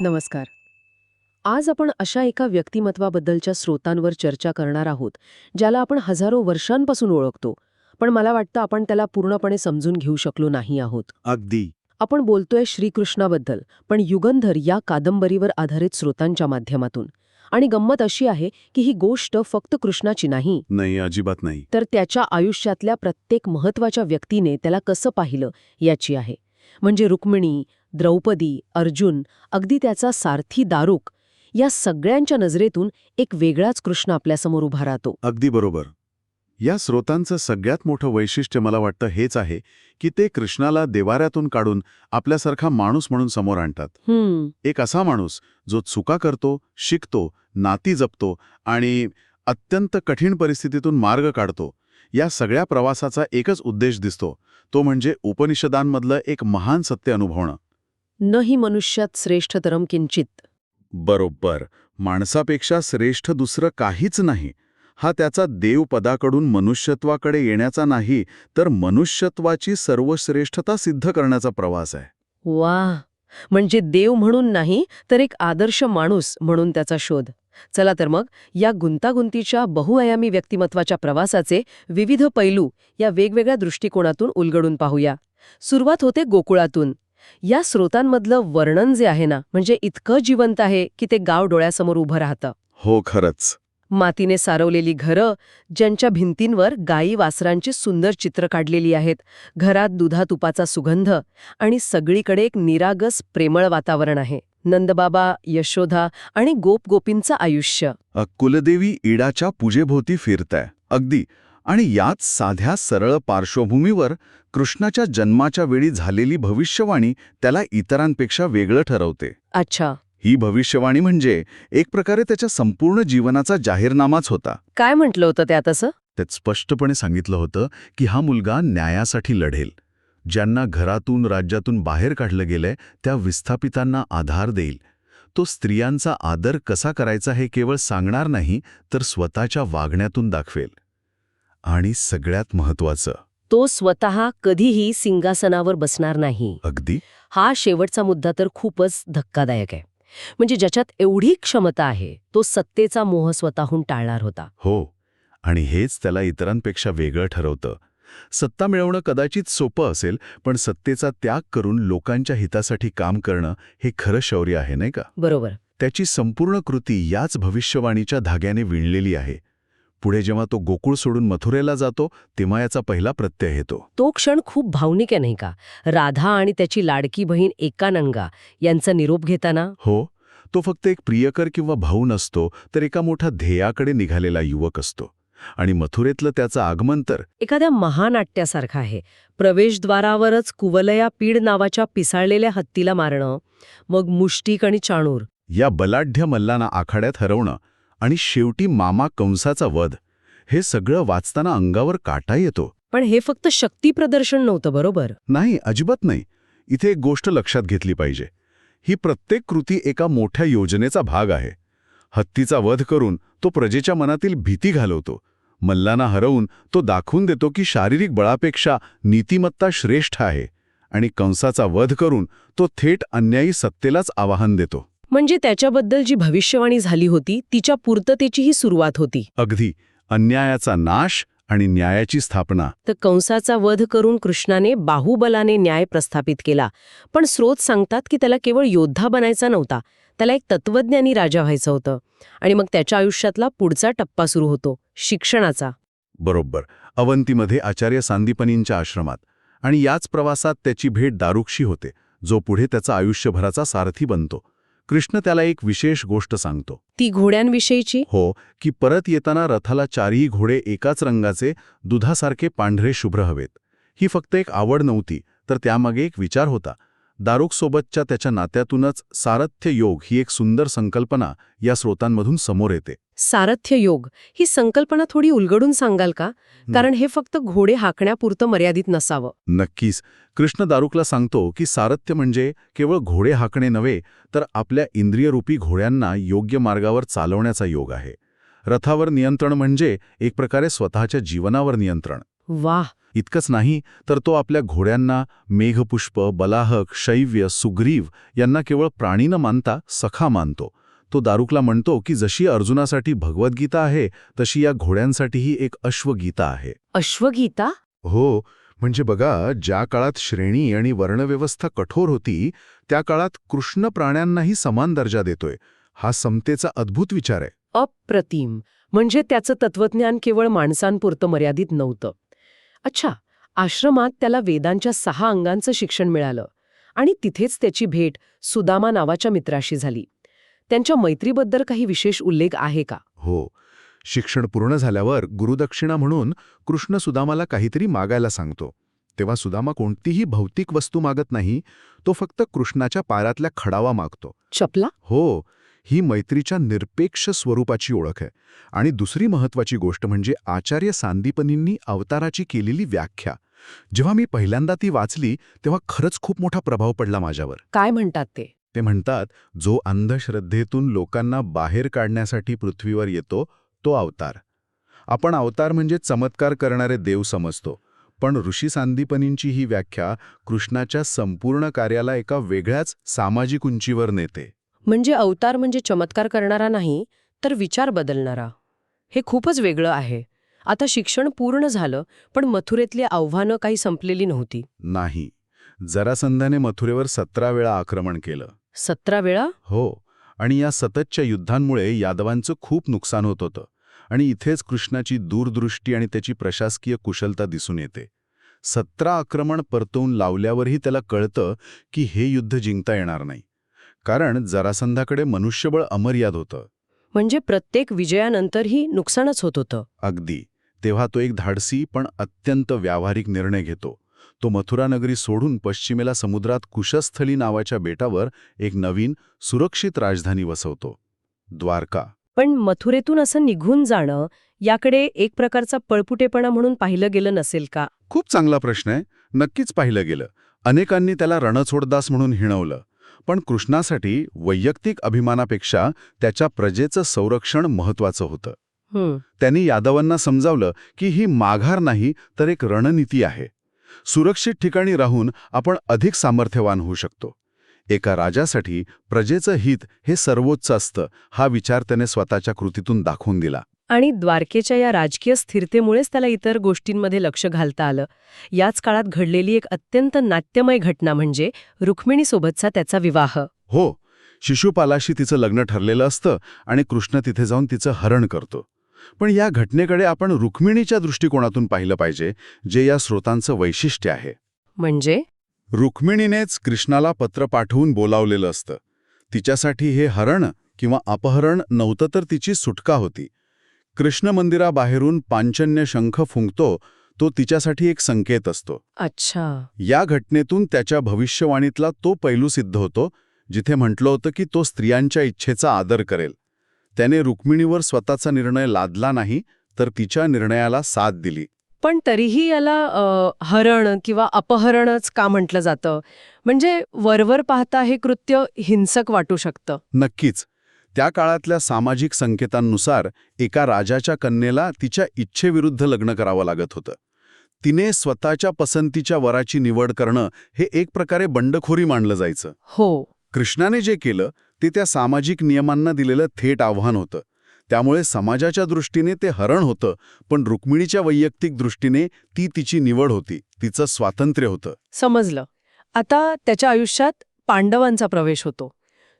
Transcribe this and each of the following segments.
नमस्कार. आज आपण अशा एका व्यक्तिमत्वाबद्दलच्या स्रोतांवर चर्चा करणार आहोत, ज्याला आपण हजारो वर्षांपासून ओळखतो, पण मला वाटतं आपण त्याला पूर्णपणे समजून घेऊ शकलो नाही आहोत. अगदी. आपण बोलतोय श्रीकृष्णाबद्दल, पण युगंधर या कादंबरीवर आधारित स्रोतांच्या माध्यमातून. आणि गंमत अशी आहे की ही गोष्ट फक्त कृष्णाची नाही, नाही, अजिबात नाही. तर त्याच्या आयुष्यातल्या प्रत्येक महत्त्वाच्या व्यक्तीने त्याला कसं पाहिलं याची आहे. म्हणजे रुक्मिणी, द्रौपदी, अर्जुन, अगदी त्याचा सारथी दारुक, या सगळ्यांच्या नजरेतून एक वेगळाच कृष्ण आपल्यासमोर उभा राहतो. अगदी बरोबर. या स्रोतांचं सगळ्यात मोठं वैशिष्ट्य मला वाटतं हेच आहे की ते कृष्णाला देवाऱ्यातून काढून आपल्यासारखा माणूस म्हणून समोर आणतात. एक असा माणूस जो चुका करतो, शिकतो, नाती जपतो आणि अत्यंत कठीण परिस्थितीतून मार्ग काढतो. या सगळ्या प्रवासाचा एकच उद्देश दिसतो, तो म्हणजे उपनिषदांमधलं एक महान सत्य अनुभवणं. न हि मनुष्यात श्रेष्ठतरम किंचित. बरोबर. माणसापेक्षा श्रेष्ठ दुसरं काहीच नाही. हा त्याचा देवपदाकडून मनुष्यत्वाकडे येण्याचा नाही, तर मनुष्यत्वाची सर्वश्रेष्ठता सिद्ध करण्याचा प्रवास आहे. वाह! म्हणजे देव म्हणून नाही, तर एक आदर्श माणूस म्हणून त्याचा शोध. चला तर मग या गुंतागुंतीच्या बहुआयामी व्यक्तिमत्वाच्या प्रवासाचे विविध पैलू या वेगवेगळ्या दृष्टिकोनातून उलगडून पाहूया. सुरुवात होते गोकुळातून. या स्रोतांमधलं वर्णन जे आहे ना, म्हणजे इतकं जिवंत आहे की ते गाव डोळ्यासमोर उभं राहतं. हो, खरंच. मातीने सारवलेली घरं, ज्यांच्या भिंतींवर गायी वासरांची सुंदर चित्र काढलेली आहेत, घरात दुधातुपाचा सुगंध आणि सगळीकडे एक निरागस प्रेमळ वातावरण आहे. नंदबाबा, यशोदा आणि गोप-गोपींचं आयुष्य. कुलदेवी इडाच्या पूजेभोवती फिरताय. अगदी. आणि याच साध्या सरळ पार्श्वभूमीवर कृष्णाच्या जन्माच्या वेळी झालेली भविष्यवाणी त्याला इतरांपेक्षा वेगळं ठरवते. अच्छा, ही भविष्यवाणी म्हणजे एक प्रकारे त्याच्या संपूर्ण जीवनाचा जाहीरनामाच होता. काय म्हटलं होतं त्यात असं? त्यात स्पष्टपणे सांगितलं होतं की हा मुलगा न्यायासाठी लढेल. ज्यांना घरातून, राज्यातून बाहेर काढलं गेलंय त्या विस्थापितांना आधार देईल. तो स्त्रियांचा आदर कसा करायचा हे केवळ सांगणार नाही, तर स्वतःच्या वागण्यातून दाखवेल. आणि सगळ्यात महत्त्वाचं, तो स्वतः कधीही सिंहासनावर बसणार नाही. अगदी. हा शेवटचा मुद्दा तर खूपच धक्कादायक आहे. म्हणजे ज्याच्यात एवढी क्षमता आहे, तो सत्तेचा मोह स्वतःहून टाळणार होता. हो. आणि हेच त्याला इतरांपेक्षा वेगळं ठरवतं. सत्ता मिळवणं कदाचित सोपं असेल, पण सत्तेचा त्याग करून लोकांच्या हितासाठी काम करणं हे खरं शौर्य आहे, नाही का? बरोबर. त्याची संपूर्ण कृती याच भविष्यवाणीच्या धाग्याने विणलेली आहे. पुढे जेव्हा तो गोकुळ सोडून मथुरेला जातो, तेव्हा याचा पहिला प्रत्यय येतो. तो क्षण खूप भावनिक आहे, नाही का? राधा आणि त्याची लाडकी बहीण एकानंगा यांचा निरोप घेताना. हो. तो फक्त एक प्रियकर किंवा भाऊ नसतो, तर एका मोठ्या ध्येयाकडे निघालेला युवक असतो. आणि मथुरेतलं त्याचं आगमन तर एखाद्या महानाट्यासारखं आहे. प्रवेशद्वारावरच कुवलया पीड नावाच्या पिसाळलेल्या हत्तीला मारणं, मग मुष्टिक आणि चाणूर, या बलाढ्य मल्लांना आखाड्यात हरवणं आणि शेवटी मामा कंसाचा वध, हे सगळं वाचताना अंगावर काटा येतो. पण हे फक्त शक्ती प्रदर्शन नव्हतं, बरोबर? नाही, अजिबात नाही. इथे एक गोष्ट लक्षात घेतली पाहिजे. ही प्रत्येक कृती एका मोठ्या योजनेचा भाग आहे. हत्तीचा वध करून तो प्रजेच्या मनातील भीती घालवतो. मल्लांना हरवून तो दाखवून देतो की शारीरिक बळापेक्षा नीतिमत्ता श्रेष्ठ आहे. आणि कंसाचा वध करून तो थेट अन्यायी सत्तेलाच आवाहन देतो. म्हणजे त्याच्याबद्दल जी भविष्यवाणी झाली होती, तिच्या पूर्ततेची ही सुरुवात होती. अगदी. अन्यायाचा नाश आणि न्यायाची स्थापना. तर कंसाचा वध करून कृष्णाने बाहुबलाने न्याय प्रस्थापित केला. पण स्रोत सांगतात की त्याला केवळ योद्धा बनायचा नव्हता, त्याला एक तत्वज्ञानी राजा व्हायचं होतं. आणि मग त्याच्या आयुष्यातला पुढचा टप्पा सुरू होतो, शिक्षणाचा. बरोबर. अवंतीमध्ये आचार्य सांदीपनींच्या आश्रमात. आणि याच प्रवासात त्याची भेट दारुकशी होते, जो पुढे त्याचा आयुष्यभराचा सारथी बनतो. कृष्ण त्याला एक विशेष गोष्ट सांगतो. ती घोड्यांविषयीची? हो, की परत येताना रथाला चारही घोडे एकाच रंगाचे, दुधासारखे पांढरे शुभ्र हवेत. ही फक्त एक आवड नव्हती, तर त्यामागे एक विचार होता. दारुकसोबतच्या त्याच्या नात्यातूनच सारथ्य योग ही एक सुंदर संकल्पना या स्रोतांमधून समोर येते. सारथ्य योग ही संकल्पना थोडी उलगडून सांगाल का? कारण हे फक्त घोडे हाकण्यापुरतं मर्यादित नसावं. नक्कीच. कृष्ण दारुकला सांगतो की सारथ्य म्हणजे केवळ घोडे हाकणे नव्हे, तर आपल्या इंद्रियरूपी घोड्यांना योग्य मार्गावर चालवण्याचा योग आहे. रथावर नियंत्रण म्हणजे एक प्रकारे स्वतःच्या जीवनावर नियंत्रण. वाह! इतकंच नाही तर तो आपल्या घोड्यांना मेघपुष्प, बलाहक, शैव्य, सुग्रीव यांना केवळ प्राणी न मानता सखा मानतो. तो दारुकला म्हणतो की जशी अर्जुनासाठी भगवद्गीता आहे तशी या घोड्यांसाठीही एक अश्वगीता आहे. अश्वगीता? हो, म्हणजे बघा, ज्या काळात श्रेणी आणि वर्णव्यवस्था कठोर होती त्या काळात कृष्ण प्राण्यांनाही समान दर्जा देतोय. हा समतेचा अद्भुत विचार आहे. अप्रतिम. म्हणजे त्याचं तत्वज्ञान केवळ माणसांपुरतं मर्यादित नव्हतं. अच्छा, आश्रमात त्याला वेदांच्या 6 अंगांचं शिक्षण मिळालं आणि तिथेच त्याची भेट सुदामा नावाच्या मित्राशी झाली. त्यांच्या मैत्रीबद्दल काही विशेष उल्लेख आहे का? हो, शिक्षण पूर्ण झाल्यावर गुरुदक्षिणा म्हणून कृष्ण सुदामाला काहीतरी मागायला सांगतो. तेव्हा सुदामा कोणतीही भौतिक वस्तू मागत नाही, तो फक्त कृष्णाच्या पायातल्या खडावा मागतो. चपला? हो, ही मैत्रीच्या निरपेक्ष स्वरूपाची ओळख आहे. आणि दुसरी महत्वाची गोष्ट म्हणजे आचार्य सांदीपनींनी अवताराची केलेली व्याख्या. जेव्हा मी पहिल्यांदा ती वाचली तेव्हा खरंच खूप मोठा प्रभाव पडला माझ्यावर. काय म्हणतात ते? ते म्हणतात, जो अंधश्रद्धेतून लोकांना बाहेर काढण्यासाठी पृथ्वीवर येतो तो अवतार. आपण अवतार म्हणजे चमत्कार करणारे देव समजतो, पण ऋषी सांदीपनींची ही व्याख्या कृष्णाच्या संपूर्ण कार्याला एका वेगळ्याच सामाजिक उंचीवर नेते. म्हणजे अवतार म्हणजे चमत्कार करणारा नाही, तर विचार बदलणारा. हे खूपच वेगळं आहे. आता शिक्षण पूर्ण झालं, पण मथुरेतली आव्हानं काही संपलेली नव्हती. नाही, जरासंधाने मथुरेवर 17 वेळा आक्रमण केलं. 17 वेळा? हो, आणि या सततच्या युद्धांमुळे यादवांचं खूप नुकसान होत होतं. आणि इथेच कृष्णाची दूरदृष्टी आणि त्याची प्रशासकीय कुशलता दिसून येते. 17 आक्रमण परतवून लावल्यावरही त्याला कळतं की हे युद्ध जिंकता येणार नाही, कारण जरासंधाकडे मनुष्यबळ अमर्याद होतं. म्हणजे प्रत्येक विजयानंतरही नुकसानच होत होतं. अगदी. तेव्हा तो एक धाडसी पण अत्यंत व्यावहारिक निर्णय घेतो. तो मथुरा नगरी सोडून पश्चिमेला समुद्रात कुशस्थली नावाच्या बेटावर एक नवीन, सुरक्षित राजधानी वसवतो, द्वारका. पण मथुरेतून असं निघून जाणं याकडे एक प्रकारचा पळपुटेपणा म्हणून पाहिलं गेलं नसेल का? खूप चांगला प्रश्न आहे. नक्कीच पाहिलं गेलं. अनेकांनी त्याला रणछोडदास म्हणून हिणवलं. पण कृष्णासाठी वैयक्तिक अभिमानापेक्षा त्याच्या प्रजेचं संरक्षण महत्वाचं होतं. त्यांनी यादवांना समजावलं की ही माघार नाही तर एक रणनीती आहे. सुरक्षित ठिकाणी राहून आपण अधिक सामर्थ्यवान होऊ शकतो. एका राजासाठी प्रजेचं हित हे सर्वोच्च असतं, हा विचार त्याने स्वतःच्या कृतीतून दाखवून दिला. आणि द्वारकेच्या या राजकीय स्थिरतेमुळेच त्याला इतर गोष्टींमध्ये लक्ष घालता आलं. याच काळात घडलेली एक अत्यंत नाट्यमय घटना म्हणजे रुक्मिणीसोबतचा त्याचा विवाह. हो, शिशुपालाशी तिचं लग्न ठरलेलं असतं आणि कृष्ण तिथे जाऊन तिचं हरण करतो. पण या घटनेकडे आपण रुक्मिणीच्या दृष्टिकोनातून पाहिलं पाहिजे, जे या स्रोतांचं वैशिष्ट्य आहे. म्हणजे रुक्मिणीनेच कृष्णाला पत्र पाठवून बोलावलेलं असतं. तिच्यासाठी हे हरण किंवा अपहरण नव्हतं, तर तिची सुटका होती. कृष्ण मंदिराबाहेरून पांचन्य शंख फुंकतो, तो तिच्यासाठी एक संकेत असतो. अच्छा. या घटनेतून त्याच्या भविष्यवाणीतला तो पैलू सिद्ध होतो, जिथे म्हटलं होतं की तो स्त्रियांच्या इच्छेचा आदर करेल. त्याने रुक्मिणीवर स्वतःचा निर्णय लादला नाही, तर तिच्या निर्णयाला साथ दिली. पण तरीही याला हरण किंवा अपहरणच का म्हटलं जातं? म्हणजे वरवर पाहता हे कृत्य हिंसक वाटू शकतं. नक्कीच. त्या काळातल्या सामाजिक संकेतांनुसार एका राजाच्या कन्येला तिच्या इच्छेविरुद्ध लग्न करावं लागत होतं. तिने स्वतःच्या पसंतीच्या वराची निवड करणं हे एक प्रकारे बंडखोरी मानलं जायचं. हो. कृष्णाने जे केलं ते त्या सामाजिक नियमांना दिलेलं थेट आव्हान होतं. त्यामुळे समाजाच्या दृष्टीने ते हरण होतं, पण रुक्मिणीच्या वैयक्तिक दृष्टीने ती तिची निवड होती, तिचं स्वातंत्र्य होतं. समजलं. आता त्याच्या आयुष्यात पांडवांचा प्रवेश होतो.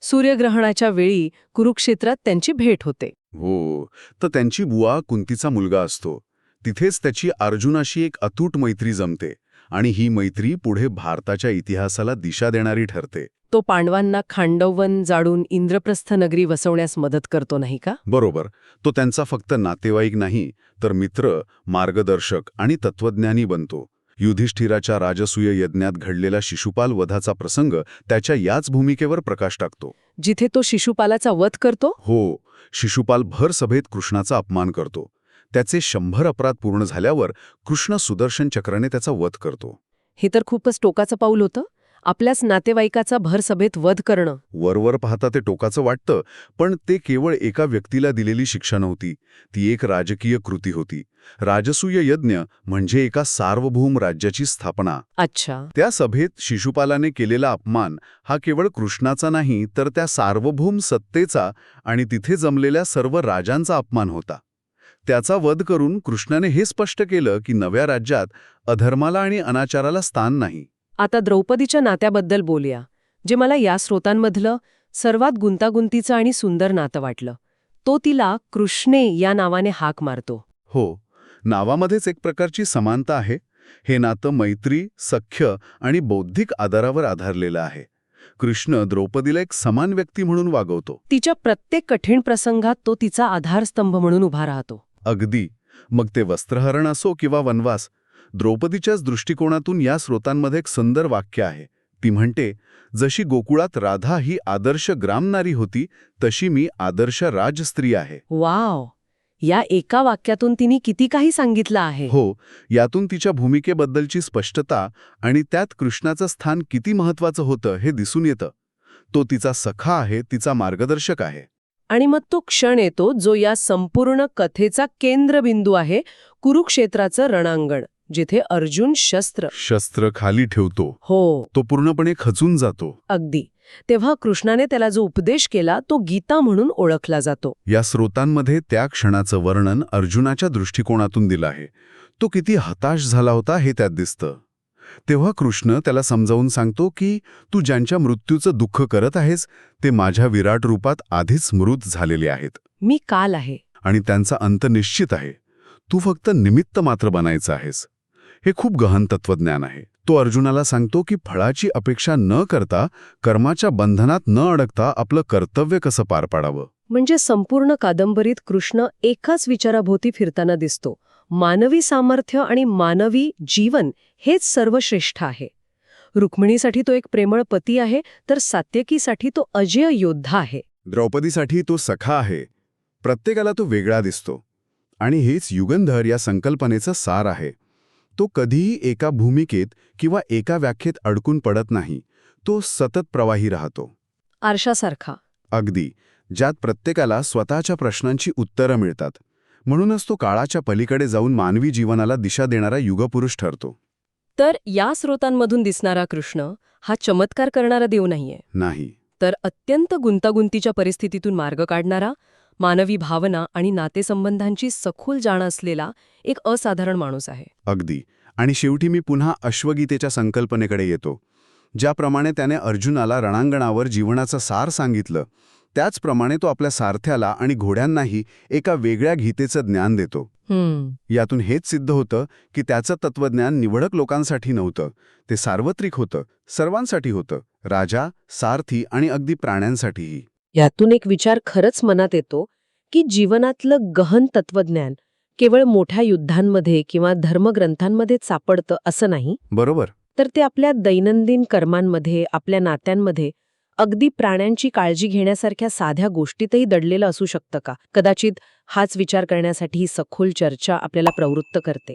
सूर्यग्रहणाच्या वेळी कुरुक्षेत्रात त्यांची भेट होते. हो, तर त्यांची बुवा कुंतीचा मुलगा असतो. तिथेच त्याची अर्जुनाशी एक अतूट मैत्री जमते आणि ही मैत्री पुढे भारताच्या इतिहासाला दिशा देणारी ठरते. तो पांडवांना खांडवन जाळून इंद्रप्रस्थ नगरी वसवण्यास मदत करतो, नाही का? बरोबर. तो त्यांचा फक्त नातेवाईक नाही, तर मित्र, मार्गदर्शक आणि तत्वज्ञानी बनतो. युधिष्ठिराच्या राजसूय यज्ञात घडलेला शिशुपाल वधाचा प्रसंग त्याच्या याच भूमिकेवर प्रकाश टाकतो. जिथे तो शिशुपालाचा वध करतो? हो, शिशुपाल भर सभेत कृष्णाचा अपमान करतो. त्याचे 100 अपराध पूर्ण झाल्यावर कृष्ण सुदर्शन चक्राने त्याचा वध करतो. हे तर खूपच टोकाचं पाऊल होतं. आपल्याच नातेवाईकाचा भरसभेत वध करणं. वरवर पाहता ते टोकाचं वाटतं, पण ते केवळ एका व्यक्तीला दिलेली शिक्षा नव्हती. ती एक राजकीय कृती होती. राजसूय यज्ञ म्हणजे एका सार्वभौम राज्याची स्थापना. अच्छा. त्या सभेत शिशुपालाने केलेला अपमान हा केवळ कृष्णाचा नाही, तर त्या सार्वभौम सत्तेचा आणि तिथे जमलेल्या सर्व राजांचा अपमान होता. त्याचा वध करून कृष्णाने हे स्पष्ट केलं की नव्या राज्यात अधर्माला आणि अनाचाराला स्थान नाही. आता द्रौपदीच्या नात्याबद्दल बोलूया, जे मला या स्रोतांमधलं सर्वात गुंतागुंतीचं आणि सुंदर नातं वाटलं. तो तिला कृष्णे या नावाने हाक मारतो. हो, नावामध्येच एक प्रकारची समानता आहे. हे नातं मैत्री, सख्य आणि बौद्धिक आधारावर आधारलेलं आहे. कृष्ण द्रौपदीला एक समान व्यक्ती म्हणून वागवतो. तिच्या प्रत्येक कठीण प्रसंगात तो तिचा आधारस्तंभ म्हणून उभा राहतो. अगदी. मग ते वस्त्रहरण असो किंवा वनवास, द्रौपदीच्याच दृष्टिकोनातून या स्रोतांमध्ये एक सुंदर वाक्य आहे. ती म्हणते, जशी गोकुळात राधा ही आदर्श ग्रामनारी होती, तशी मी आदर्श राजस्त्री आहे. वाव, या एका वाक्यातून तिने किती काही सांगितलं आहे. हो, यातून तिच्या भूमिकेबद्दलची स्पष्टता आणि त्यात कृष्णाचं स्थान किती महत्वाचं होतं हे दिसून येतं. तो तिचा सखा आहे, तिचा मार्गदर्शक आहे. आणि मग तो क्षण येतो जो या संपूर्ण कथेचा केंद्रबिंदू आहे, कुरुक्षेत्राचं रणांगण, जिथे अर्जुन शस्त्र खाली ठेवतो. हो, तो पूर्णपणे खचून जातो. अगदी. तेव्हा कृष्णाने त्याला जो उपदेश केला तो गीता म्हणून ओळखला जातो. या स्रोतांमध्ये त्या क्षणाचं वर्णन अर्जुनाच्या दृष्टिकोनातून दिलं आहे. तो किती हताश झाला होता हे त्यात दिसतं. तेव्हा कृष्ण त्याला समजावून सांगतो की तू ज्यांच्या मृत्यूचं दुःख करत आहेस ते माझ्या विराट रूपात आधीच मृत झालेले आहेत. मी काल आहे. आणि त्यांचा अंत निश्चित आहे. तू फक्त निमित्त मात्र बनायचं आहेस. हे खूप गहन तत्वज्ञान आहे. तो अर्जुनाला सांगतो की फळाची अपेक्षा न करता, कर्माच्या बंधनात न अडकता आपलं कर्तव्य कसं पार पाडावं. म्हणजे संपूर्ण कादंबरीत कृष्ण एकाच विचाराभोवती फिरताना दिसतो. मानवी सामर्थ्य आणि मानवी जीवन हेच सर्वश्रेष्ठ आहे. रुक्मिणीसाठी तो एक प्रेमळ पती आहे, तर सात्यकीसाठी तो अजेय योद्धा आहे. द्रौपदीसाठी तो सखा आहे. प्रत्येकाला तो वेगळा दिसतो. आणि हेच युगंधर या संकल्पनेचं सार आहे. तो कधीही एका भूमिकेत किंवा एका व्याख्येत अडकून पडत नाही. तो सतत प्रवाही राहतो. आरशासारखा. अगदी, ज्यात प्रत्येकाला स्वतःच्या प्रश्नांची उत्तरं मिळतात. म्हणूनच तो काळाच्या पलीकडे जाऊन मानवी जीवनाला दिशा देणारा युगपुरुष ठरतो. तर या स्रोतांमधून दिसणारा कृष्ण हा चमत्कार करणारा देव नाहीये. नाही. तर अत्यंत गुंतागुंतीच्या परिस्थितीतून मार्ग काढणारा, मानवी भावना आणि नातेसंबंधांची सखोल जाण असलेला एक असाधारण माणूस आहे. अगदी. आणि शेवटी मी पुन्हा अश्वगीतेच्या संकल्पनेकडे येतो. ज्याप्रमाणे त्याने अर्जुनाला रणांगणावर जीवनाचं सार सांगितलं, त्याचप्रमाणे तो आपल्या सारथ्याला आणि घोड्यांनाही एका वेगळ्या गीतेचं ज्ञान देतो. यातून हेच सिद्ध होतं की त्याचं तत्वज्ञान निवडक लोकांसाठी नव्हतं. ते सार्वत्रिक होतं, सर्वांसाठी होतं. राजा, सारथी आणि अगदी प्राण्यांसाठीही. यातून एक विचार खरंच मनात येतो की जीवनातलं गहन तत्वज्ञान केवळ मोठ्या युद्धांमध्ये किंवा धर्मग्रंथांमध्ये सापडतं असं नाही. बरोबर. तर ते आपल्या दैनंदिन कर्मांमध्ये, आपल्या नात्यांमध्ये, अगदी प्राण्यांची काळजी घेण्यासारख्या साध्या गोष्टीतही दडलेलं असू शकतं का? कदाचित हाच विचार करण्यासाठी ही सखोल चर्चा आपल्याला प्रवृत्त करते.